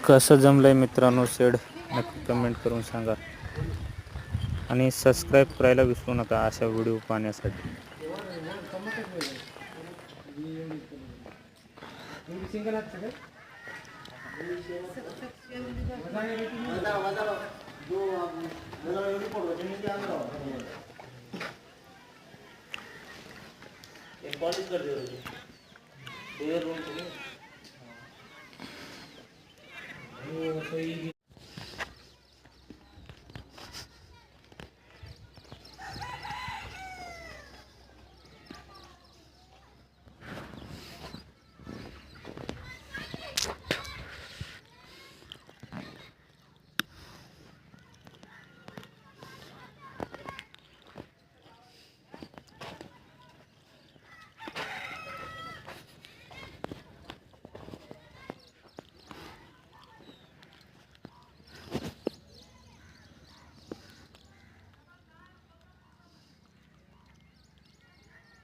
कसं जमलंय मित्रांनो शेड नक्की कमेंट करून सांगा आणि सबस्क्राईब करायला विसरू नका अशा व्हिडिओ पाहण्यासाठी. पॉलिश कर दे